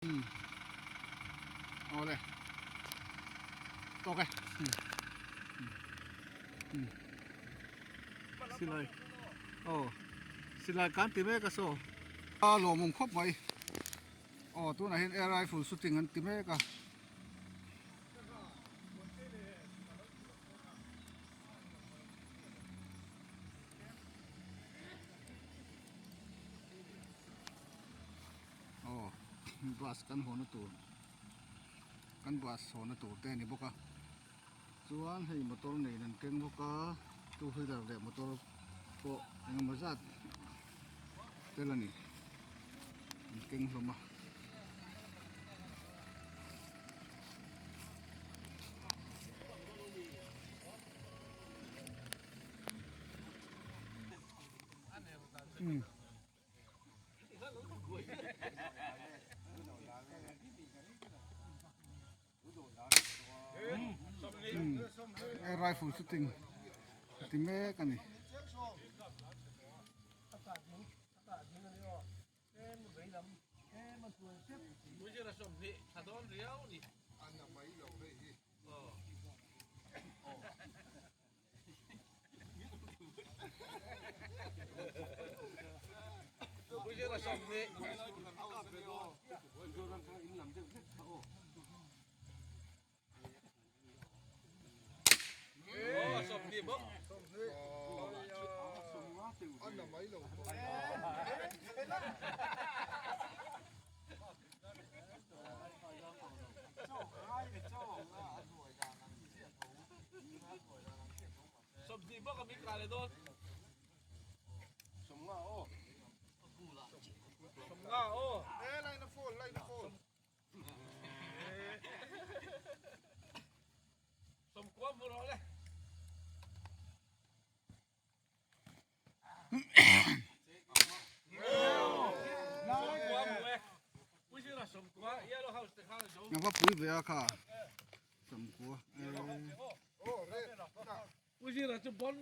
เอาเลยตกเลยสิเลยโอ้สิเลยการติเมกะโซโลมุงครบไว้ตัวไหนเห็นแอร์ไรฟูสุดจริงกันติเมกะบัสกันหัวหน้าตัวกันบัสหัวหน้าตัวแต่นี่พวกส่วนให้มอเตอร์นี่นั่นเก่งพวกตัวให้เราเด็กมอเตอร์ก็ยังมาจัดแต่ละนี่เก่งสมไรฟูสุดจริงติเมกันนี่Bak kami kali doon. Semua oh. Semua oh. Line full. Semua murah leh. Semua murah. Puisi lah semua. Ia lo harus tekan jauh. Nampak puisi berapa? Semua. Puisi lah tu bon.